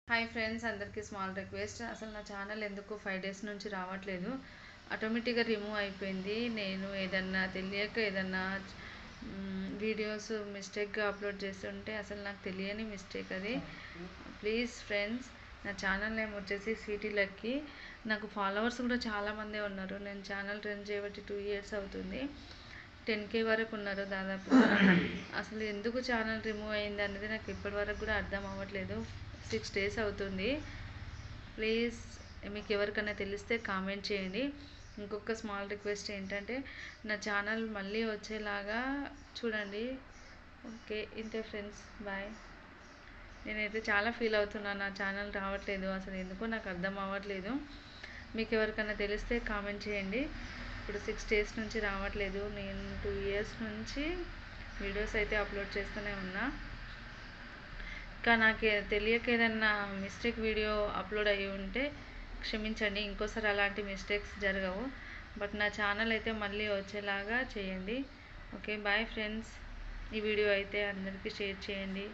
Hi friends, అందరికీ small request. అసలు నా ఛానల్ ఎందుకు 5 డేస్ నుంచి రావట్లేదు, ఆటోమేటిక్గా రిమూవ్ అయిపోయింది. నేను ఏదన్నా తెలియక ఏదన్నా వీడియోస్ మిస్టేక్గా అప్లోడ్ చేస్తుంటే అసలు నాకు తెలియని మిస్టేక్ అది. ప్లీజ్ ఫ్రెండ్స్, నా ఛానల్ నేమ్ వచ్చేసి సిటీ లక్కీ. నాకు ఫాలోవర్స్ కూడా చాలామందే ఉన్నారు. నేను ఛానల్ రన్ చేయబట్టి 2 ఇయర్స్ అవుతుంది. 10K వరకు ఉన్నారు దాదాపు. అసలు ఎందుకు ఛానల్ రిమూవ్ అయింది అనేది నాకు ఇప్పటి వరకు కూడా అర్థం అవ్వట్లేదు. 6 డేస్ అవుతుంది. ప్లీజ్ మీకు ఎవరికైనా తెలిస్తే కామెంట్ చేయండి. ఇంకొక స్మాల్ రిక్వెస్ట్ ఏంటంటే నా ఛానల్ మళ్ళీ వచ్చేలాగా చూడండి. ఓకే, ఇంతే ఫ్రెండ్స్, బాయ్. నేనైతే చాలా ఫీల్ అవుతున్నాను, నా ఛానల్ రావట్లేదు. అసలు ఎందుకో నాకు అర్థం అవ్వట్లేదు. మీకు ఎవరికైనా తెలిస్తే కామెంట్ చేయండి. ఇప్పుడు 6 డేస్ నుంచి రావట్లేదు. నేను 2 ఇయర్స్ నుంచి వీడియోస్ అయితే అప్లోడ్ చేస్తూనే ఉన్నా. ఇంకా నాకు తెలియక ఏదన్నా మిస్టేక్ వీడియో అప్లోడ్ అయ్యి ఉంటే క్షమించండి. ఇంకోసారి అలాంటి మిస్టేక్స్ జరగవు. బట్ నా ఛానల్ అయితే మళ్ళీ వచ్చేలాగా చేయండి. Okay, bye friends. ఈ వీడియో అయితే అందరికీ షేర్ చేయండి.